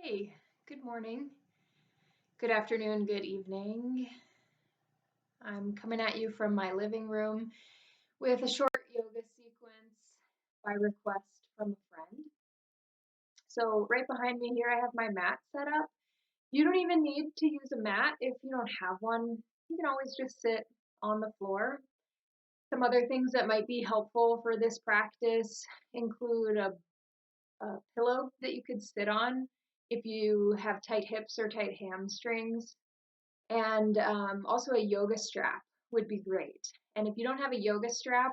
Hey, good morning, good afternoon, good evening. I'm coming at you from my living room with a short yoga sequence by request from a friend. So, right behind me here, I have my mat set up. You don't even need to use a mat if you don't have one. You can always just sit on the floor. Some other things that might be helpful for this practice include a pillow that you could sit on if you have tight hips or tight hamstrings. And also a yoga strap would be great. And if you don't have a yoga strap,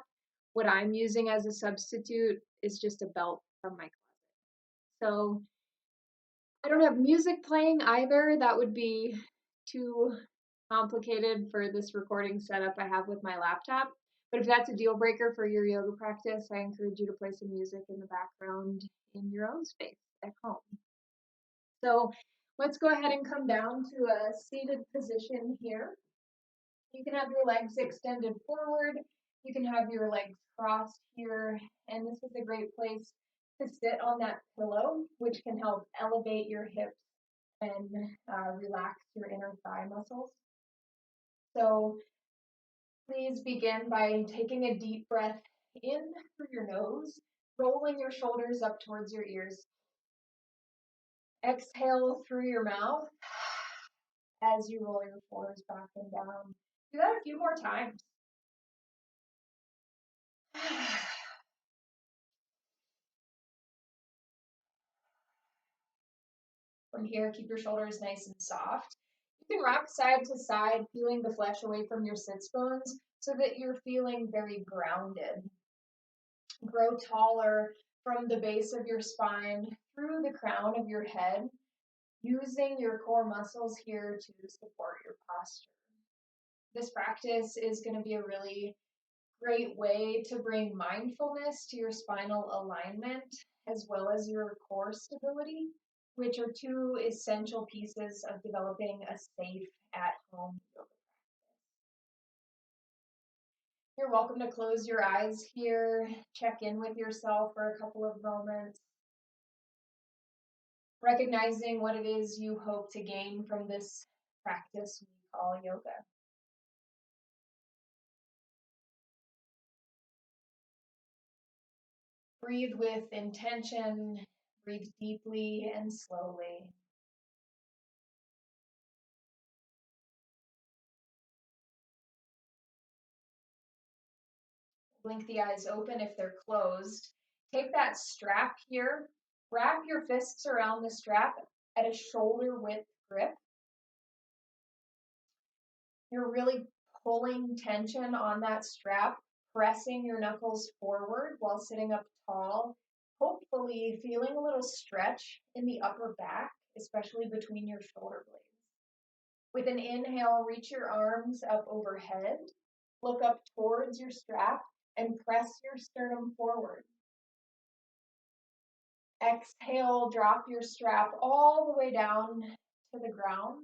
what I'm using as a substitute is just a belt from my closet. So I don't have music playing either. That would be too complicated for this recording setup I have with my laptop. But if that's a deal breaker for your yoga practice, I encourage you to play some music in the background in your own space at home. So let's go ahead and come down to a seated position here. You can have your legs extended forward. You can have your legs crossed here. And this is a great place to sit on that pillow, which can help elevate your hips and relax your inner thigh muscles. So please begin by taking a deep breath in through your nose, rolling your shoulders up towards your ears. Exhale through your mouth as you roll your forehead back and down. Do that a few more times. From here, keep your shoulders nice and soft. You can rock side to side, peeling the flesh away from your sits bones so that you're feeling very grounded. Grow taller from the base of your spine through the crown of your head, using your core muscles here to support your posture. This practice is going to be a really great way to bring mindfulness to your spinal alignment as well as your core stability, which are two essential pieces of developing a safe at-home yoga practice. You're welcome to close your eyes here, check in with yourself for a couple of moments, recognizing what it is you hope to gain from this practice we call yoga. Breathe with intention, breathe deeply and slowly. Blink the eyes open if they're closed. Take that strap here, wrap your fists around the strap at a shoulder width grip. You're really pulling tension on that strap, pressing your knuckles forward while sitting up tall, hopefully feeling a little stretch in the upper back, especially between your shoulder blades. With an inhale, reach your arms up overhead, look up towards your strap, and press your sternum forward. Exhale, drop your strap all the way down to the ground,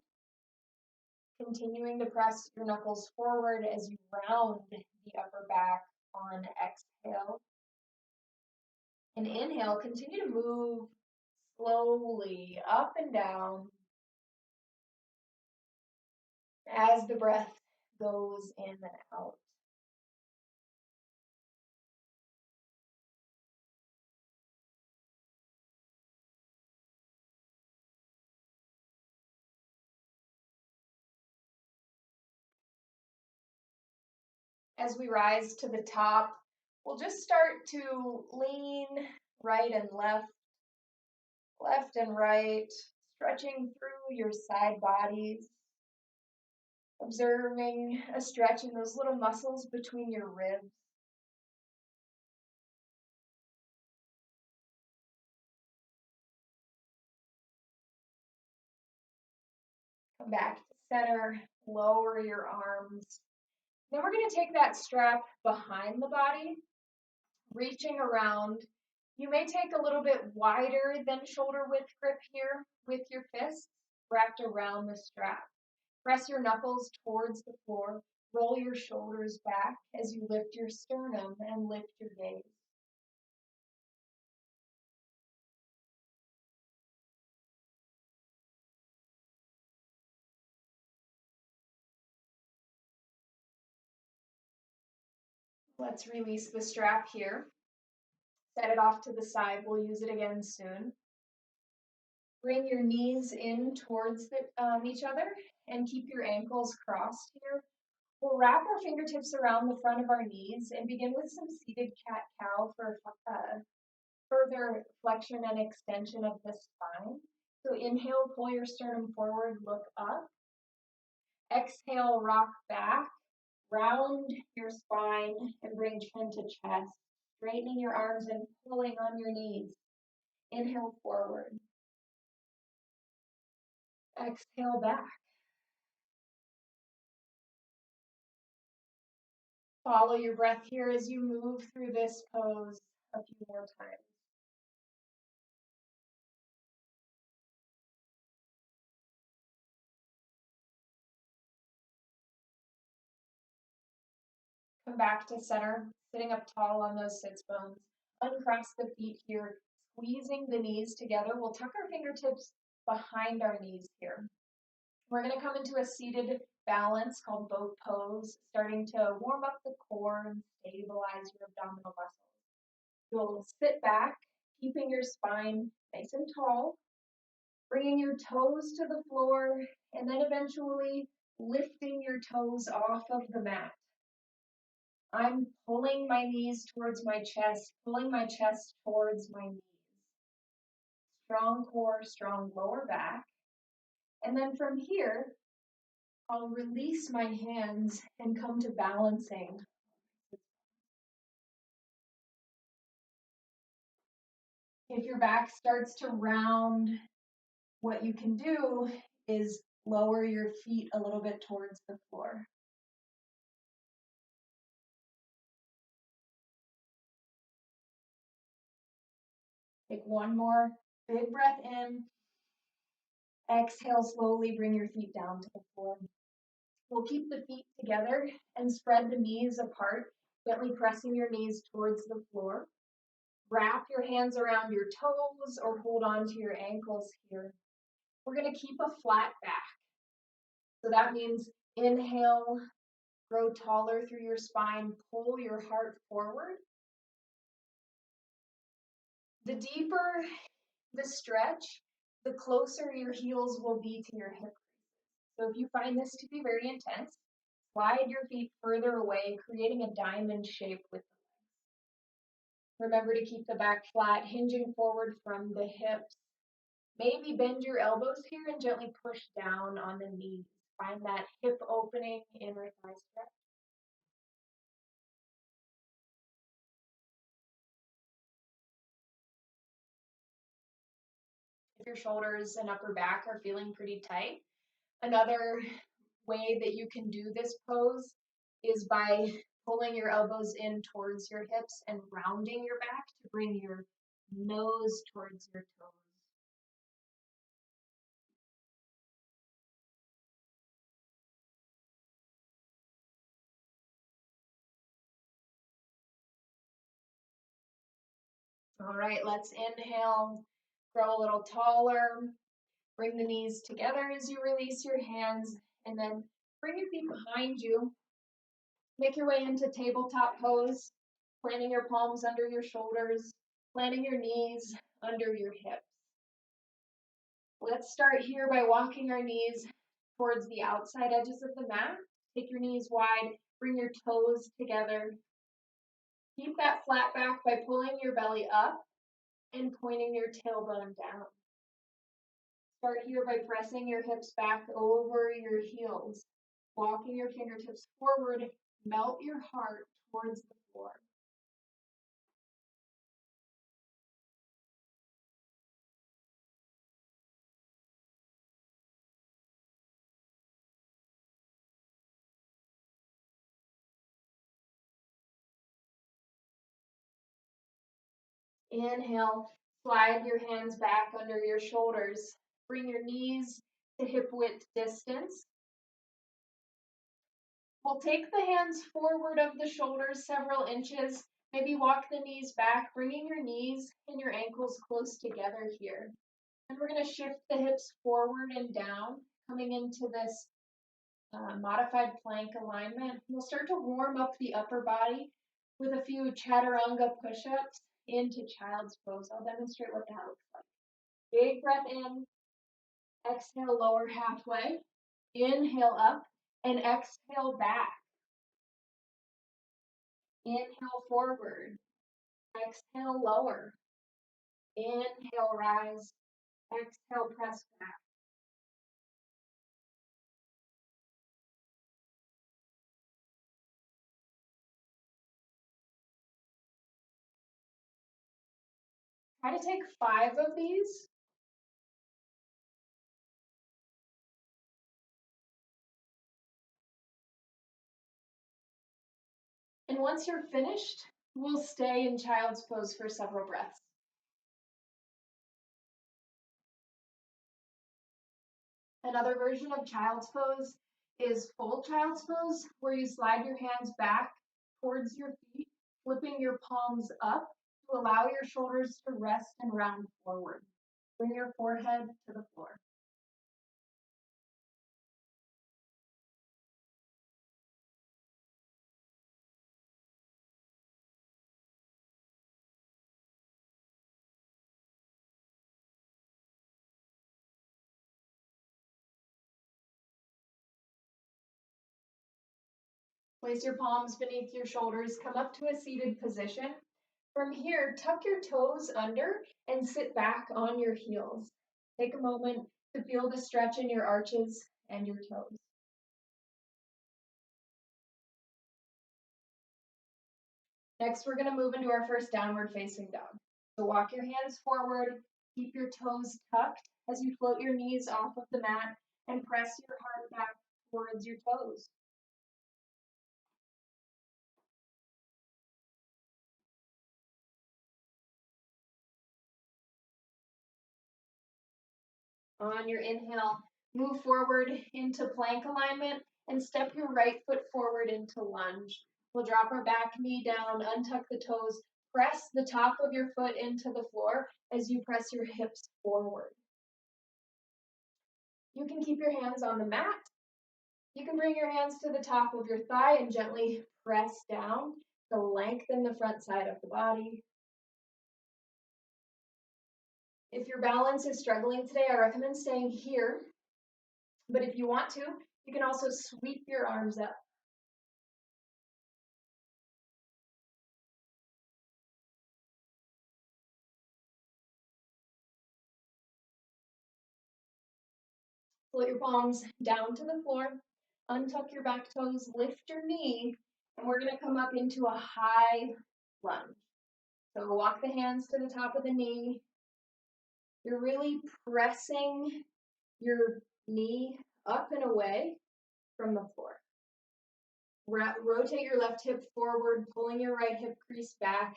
continuing to press your knuckles forward as you round the upper back on exhale. And inhale, continue to move slowly up and down as the breath goes in and out. As we rise to the top, we'll just start to lean right and left, left and right, stretching through your side bodies, observing a stretch in those little muscles between your ribs. Come back to center, lower your arms. Then we're going to take that strap behind the body, reaching around. You may take a little bit wider than shoulder width grip here with your fists wrapped around the strap. Press your knuckles towards the floor. Roll your shoulders back as you lift your sternum and lift your gaze. Let's release the strap here. Set it off to the side. We'll use it again soon. Bring your knees in towards each other and keep your ankles crossed here. We'll wrap our fingertips around the front of our knees and begin with some seated cat-cow for further flexion and extension of the spine. So inhale, pull your sternum forward, look up. Exhale, rock back, round your spine and bring chin to chest, straightening your arms and pulling on your knees. Inhale forward. Exhale back. Follow your breath here as you move through this pose a few more times. Come back to center, sitting up tall on those sits bones. Uncross the feet here, squeezing the knees together. We'll tuck our fingertips behind our knees here. We're going to come into a seated balance called boat pose, starting to warm up the core and stabilize your abdominal muscles. You'll sit back, keeping your spine nice and tall, bringing your toes to the floor, and then eventually lifting your toes off of the mat. I'm pulling my knees towards my chest, pulling my chest towards my knees. Strong core, strong lower back. And then from here, I'll release my hands and come to balancing. If your back starts to round, what you can do is lower your feet a little bit towards the floor. Take one more big breath in. Exhale slowly, bring your feet down to the floor. We'll keep the feet together and spread the knees apart, gently pressing your knees towards the floor. Wrap your hands around your toes or hold on to your ankles here. We're going to keep a flat back. So that means inhale, grow taller through your spine, pull your heart forward. The deeper the stretch, the closer your heels will be to your hip. So if you find this to be very intense, slide your feet further away, creating a diamond shape with the legs. Remember to keep the back flat, hinging forward from the hips. Maybe bend your elbows here and gently push down on the knees. Find that hip opening, inner thigh stretch. If your shoulders and upper back are feeling pretty tight, another way that you can do this pose is by pulling your elbows in towards your hips and rounding your back to bring your nose towards your toes. All right, let's inhale, grow a little taller, bring the knees together as you release your hands, and then bring your feet behind you. Make your way into tabletop pose, planting your palms under your shoulders, planting your knees under your hips. Let's start here by walking our knees towards the outside edges of the mat. Take your knees wide, bring your toes together. Keep that flat back by pulling your belly up and pointing your tailbone down. Start here by pressing your hips back over your heels, walking your fingertips forward, melt your heart towards the floor. Inhale, slide your hands back under your shoulders. Bring your knees to hip width distance. We'll take the hands forward of the shoulders several inches. Maybe walk the knees back, bringing your knees and your ankles close together here. And we're going to shift the hips forward and down, coming into this modified plank alignment. We'll start to warm up the upper body with a few chaturanga push-ups into child's pose. I'll demonstrate what that looks like. Big breath in, exhale, lower halfway, inhale up, and exhale back. Inhale forward, exhale lower, inhale rise, exhale press back. Try to take 5 of these. And once you're finished, we'll stay in child's pose for several breaths. Another version of child's pose is full child's pose, where you slide your hands back towards your feet, flipping your palms up to allow your shoulders to rest and round forward. Bring your forehead to the floor. Place your palms beneath your shoulders, come up to a seated position. From here, tuck your toes under and sit back on your heels. Take a moment to feel the stretch in your arches and your toes. Next, we're going to move into our first downward facing dog. So walk your hands forward, keep your toes tucked as you float your knees off of the mat and press your heart back towards your toes. On your inhale, move forward into plank alignment and step your right foot forward into lunge. We'll drop our back knee down, untuck the toes, press the top of your foot into the floor as you press your hips forward. You can keep your hands on the mat. You can bring your hands to the top of your thigh and gently press down to lengthen the front side of the body. If your balance is struggling today, I recommend staying here. But if you want to, you can also sweep your arms up. Float your palms down to the floor, untuck your back toes, lift your knee, and we're gonna come up into a high lunge. So walk the hands to the top of the knee. You're really pressing your knee up and away from the floor. Rotate your left hip forward, pulling your right hip crease back,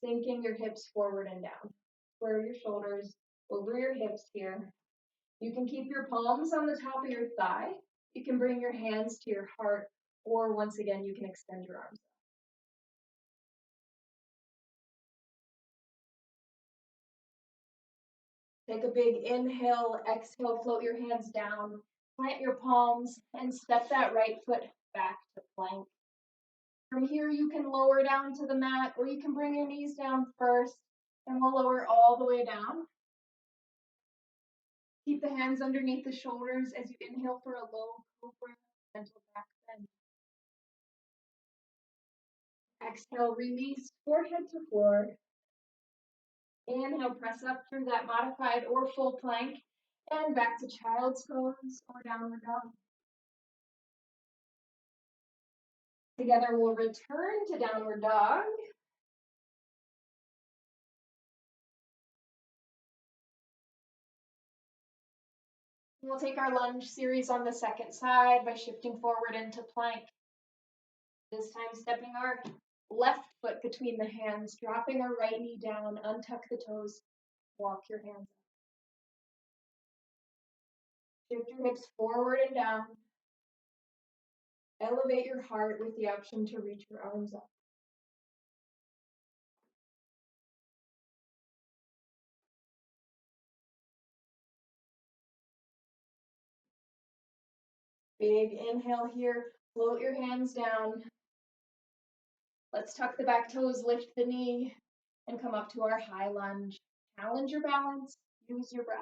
sinking your hips forward and down. Square your shoulders over your hips here. You can keep your palms on the top of your thigh. You can bring your hands to your heart, or once again, you can extend your arms. Take a big inhale, exhale, float your hands down, plant your palms, and step that right foot back to plank. From here, you can lower down to the mat, or you can bring your knees down first, and we'll lower all the way down. Keep the hands underneath the shoulders as you inhale for a low cobra, gentle back bend. Exhale, release forehead to floor. Inhale, press up through that modified or full plank, and back to child's pose or downward dog. Together, we'll return to downward dog. We'll take our lunge series on the second side by shifting forward into plank. This time, stepping our left foot between the hands, dropping our right knee down, untuck the toes, walk your hands up. Shift your hips forward and down. Elevate your heart with the option to reach your arms up. Big inhale here. Float your hands down. Let's tuck the back toes, lift the knee, and come up to our high lunge. Challenge your balance, use your breath.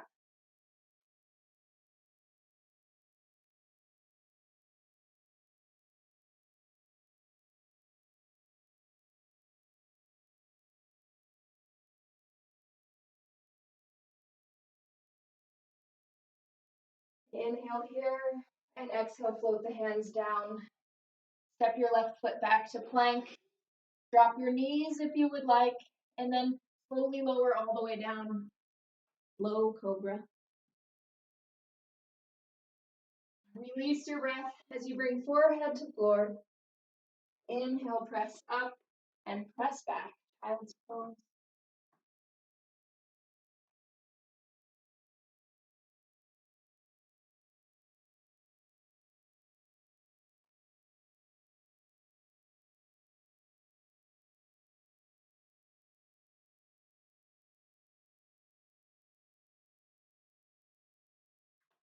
Inhale here, and exhale, float the hands down. Step your left foot back to plank. Drop your knees if you would like, and then slowly lower all the way down. Low cobra. Release your breath as you bring forehead to floor. Inhale, press up and press back. Child's pose.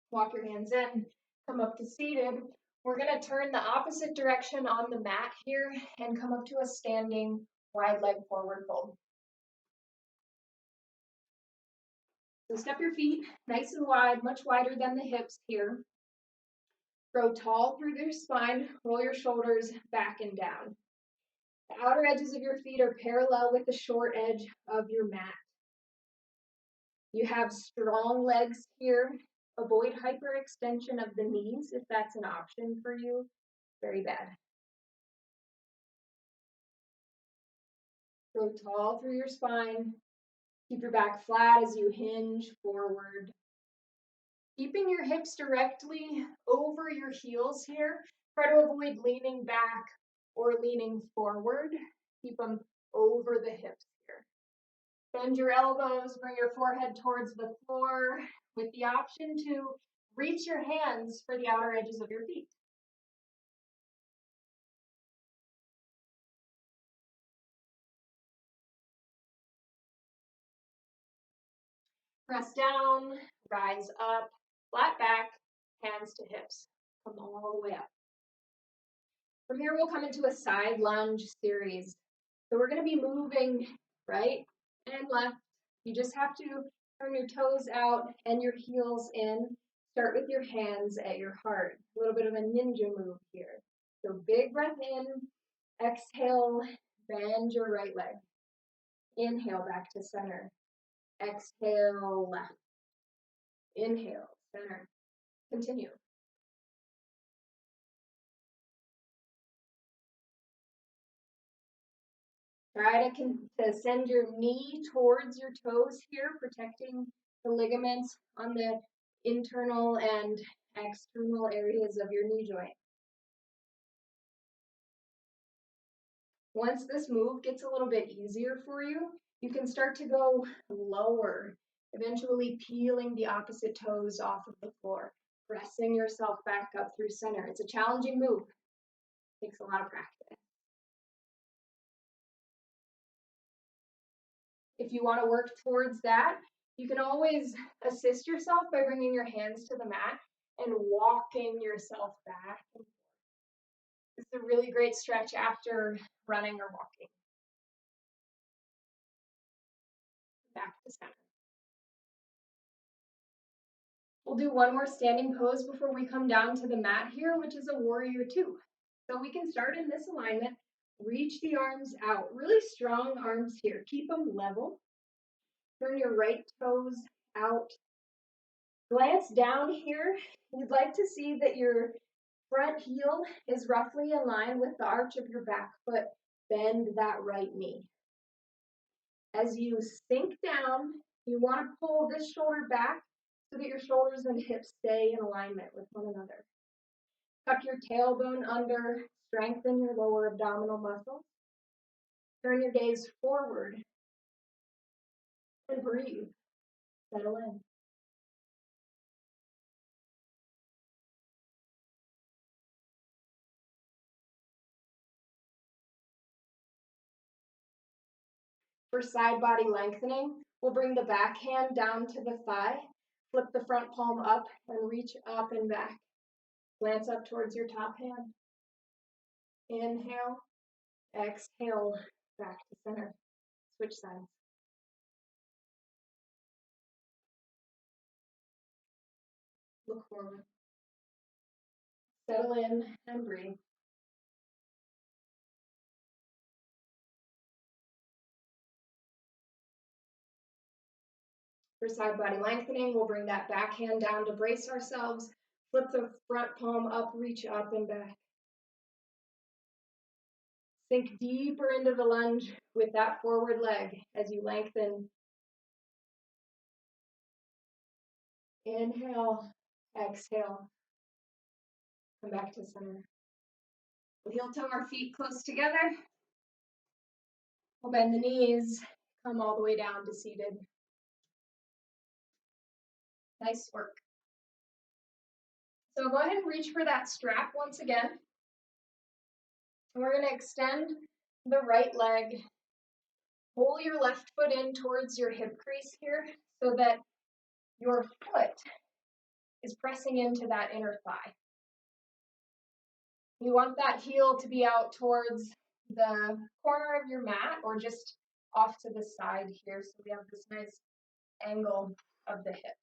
Walk your hands in, come up to seated. We're going to turn the opposite direction on the mat here and come up to a standing wide leg forward fold. So step your feet nice and wide, much wider than the hips here. Grow tall through your spine, roll your shoulders back and down. The outer edges of your feet are parallel with the short edge of your mat. You have strong legs here. Avoid hyperextension of the knees if that's an option for you. Very bad. Grow tall through your spine. Keep your back flat as you hinge forward. Keeping your hips directly over your heels here. Try to avoid leaning back or leaning forward. Keep them over the hips here. Bend your elbows, bring your forehead towards the floor with the option to reach your hands for the outer edges of your feet. Press down, rise up, flat back, hands to hips. Come all the way up. From here, we'll come into a side lunge series. So we're going to be moving right and left. You just have to turn your toes out and your heels in. Start with your hands at your heart. A little bit of a ninja move here. So big breath in, exhale, bend your right leg. Inhale back to center. Exhale left. Inhale, center. Continue. Try to send your knee towards your toes here, protecting the ligaments on the internal and external areas of your knee joint. Once this move gets a little bit easier for you, you can start to go lower, eventually peeling the opposite toes off of the floor, pressing yourself back up through center. It's a challenging move. It takes a lot of practice. If you want to work towards that, you can always assist yourself by bringing your hands to the mat and walking yourself back. It's a really great stretch after running or walking. Back to center. We'll do one more standing pose before we come down to the mat here, which is a warrior two. So we can start in this alignment. Reach the arms out, really strong arms here. Keep them level. Turn your right toes out. Glance down here. You'd like to see that your front heel is roughly in line with the arch of your back foot. Bend that right knee. As you sink down, you want to pull this shoulder back so that your shoulders and hips stay in alignment with one another. Tuck your tailbone under, strengthen your lower abdominal muscles. Turn your gaze forward and breathe. Settle in. For side body lengthening, we'll bring the back hand down to the thigh, flip the front palm up and reach up and back. Glance up towards your top hand. Inhale, Exhale, back to center. Switch sides. Look forward. Settle in and breathe. For side body lengthening, we'll bring that back hand down to brace ourselves. Flip the front palm up, reach up and back. Sink deeper into the lunge with that forward leg as you lengthen. Inhale, exhale. Come back to center. We'll heel toe our feet close together. We'll bend the knees, come all the way down to seated. Nice work. So go ahead and reach for that strap once again. We're going to extend the right leg. Pull your left foot in towards your hip crease here so that your foot is pressing into that inner thigh. You want that heel to be out towards the corner of your mat or just off to the side here so we have this nice angle of the hips.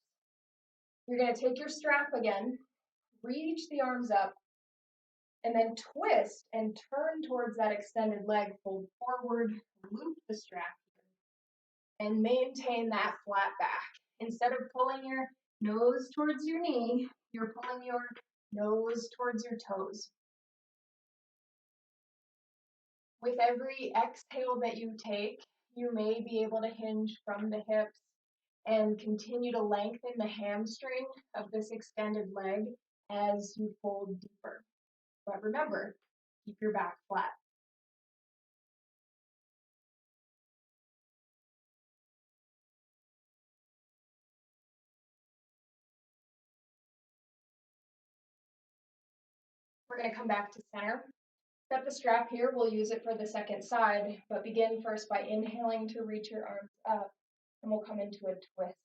You're going to take your strap again, reach the arms up, and then twist and turn towards that extended leg, fold forward, loop the strap here, and maintain that flat back. Instead of pulling your nose towards your knee, you're pulling your nose towards your toes. With every exhale that you take, you may be able to hinge from the hips and continue to lengthen the hamstring of this extended leg as you fold deeper. But remember, keep your back flat. We're going to come back to center. Got the strap here, we'll use it for the second side, but begin first by inhaling to reach your arms up, and we'll come into a twist.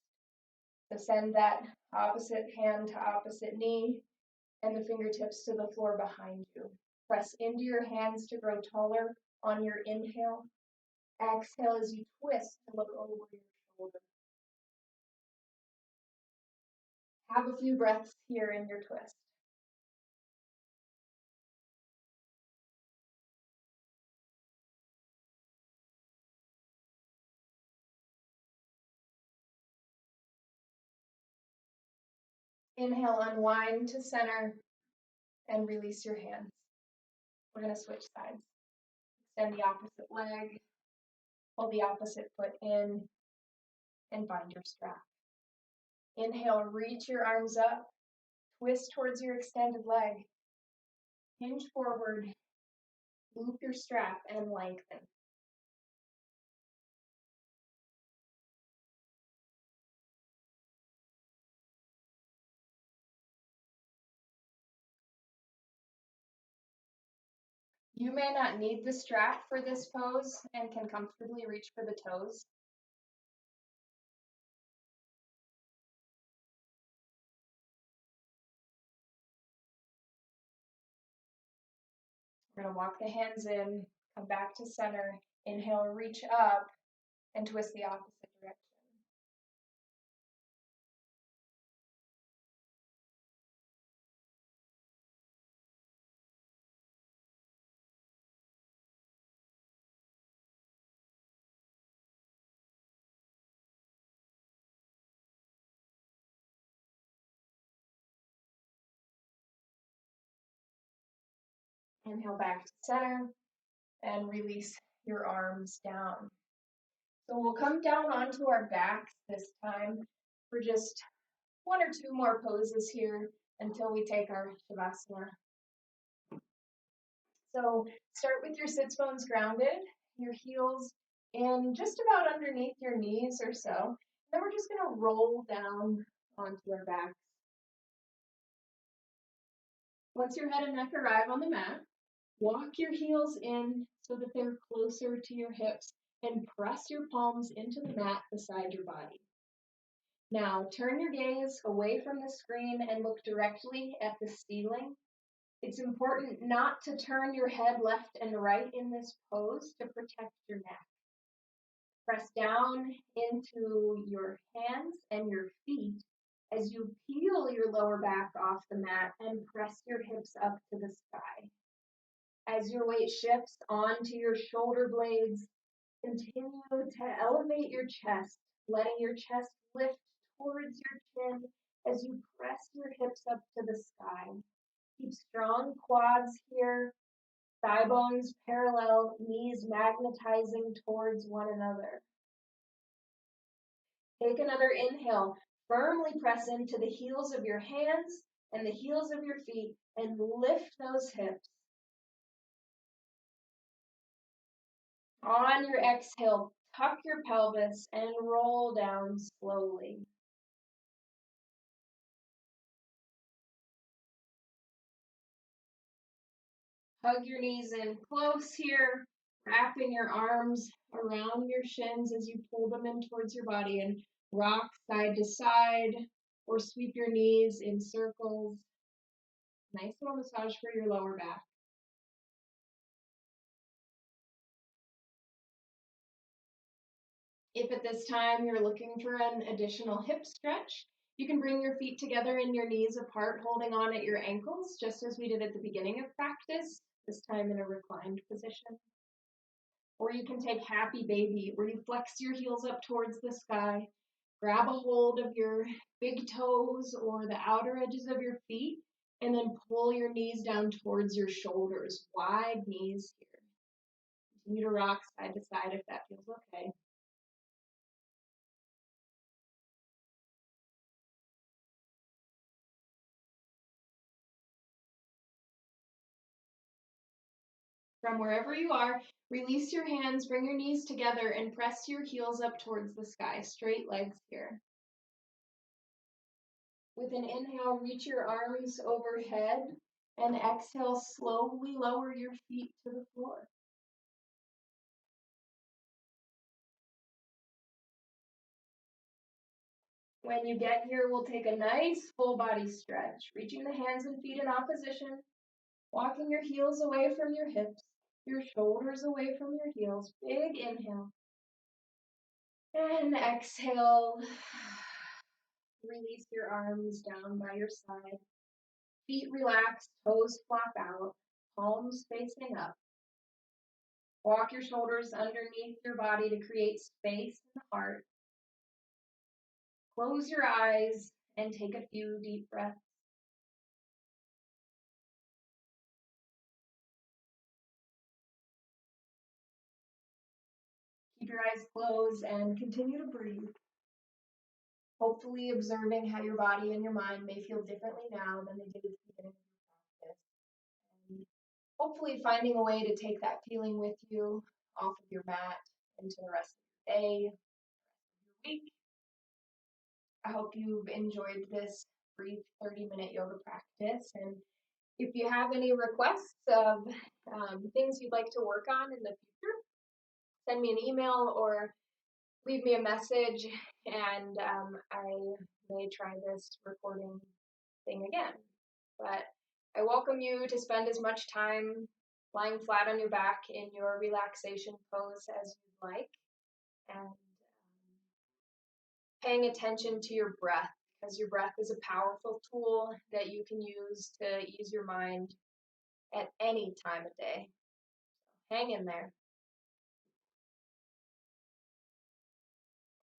So send that opposite hand to opposite knee, and the fingertips to the floor behind you. Press into your hands to grow taller on your inhale. Exhale as you twist to look over your shoulder. Have a few breaths here in your twist. Inhale, unwind to center, and release your hands. We're going to switch sides. Extend the opposite leg, pull the opposite foot in, and find your strap. Inhale, reach your arms up, twist towards your extended leg. Hinge forward, loop your strap, and lengthen. You may not need the strap for this pose and can comfortably reach for the toes. We're going to walk the hands in, come back to center, inhale, reach up, and twist the opposite direction. Inhale back to center and release your arms down. So we'll come down onto our backs this time for just one or two more poses here until we take our Shavasana. So start with your sits bones grounded, your heels in just about underneath your knees or so. Then we're just going to roll down onto our backs. Once your head and neck arrive on the mat, walk your heels in so that they're closer to your hips and press your palms into the mat beside your body. Now turn your gaze away from the screen and look directly at the ceiling. It's important not to turn your head left and right in this pose to protect your neck. Press down into your hands and your feet as you peel your lower back off the mat and press your hips up to the sky. As your weight shifts onto your shoulder blades, continue to elevate your chest, letting your chest lift towards your chin as you press your hips up to the sky. Keep strong quads here, thigh bones parallel, knees magnetizing towards one another. Take another inhale. Firmly press into the heels of your hands and the heels of your feet and lift those hips. On your exhale, tuck your pelvis and roll down slowly. Hug your knees in close here, wrapping your arms around your shins as you pull them in towards your body and rock side to side or sweep your knees in circles. Nice little massage for your lower back. If at this time you're looking for an additional hip stretch, you can bring your feet together and your knees apart, holding on at your ankles, just as we did at the beginning of practice, this time in a reclined position. Or you can take happy baby, where you flex your heels up towards the sky, grab a hold of your big toes or the outer edges of your feet, and then pull your knees down towards your shoulders, wide knees here. Continue to rock side to side if that feels okay. From wherever you are, release your hands, bring your knees together, and press your heels up towards the sky. Straight legs here. With an inhale, reach your arms overhead, and exhale, slowly lower your feet to the floor. When you get here, we'll take a nice full body stretch, reaching the hands and feet in opposition, walking your heels away from your hips, your shoulders away from your heels. Big inhale. And exhale. Release your arms down by your side. Feet relaxed, toes flop out, palms facing up. Walk your shoulders underneath your body to create space in the heart. Close your eyes and take a few deep breaths. Keep your eyes closed and continue to breathe. Hopefully observing how your body and your mind may feel differently now than they did at the beginning of your practice. And hopefully finding a way to take that feeling with you off of your mat into the rest of your day, your week. I hope you've enjoyed this brief 30-minute yoga practice. And if you have any requests of things you'd like to work on in the future, send me an email or leave me a message, and I may try this recording thing again. But I welcome you to spend as much time lying flat on your back in your relaxation pose as you'd like, and paying attention to your breath, because your breath is a powerful tool that you can use to ease your mind at any time of day. So hang in there.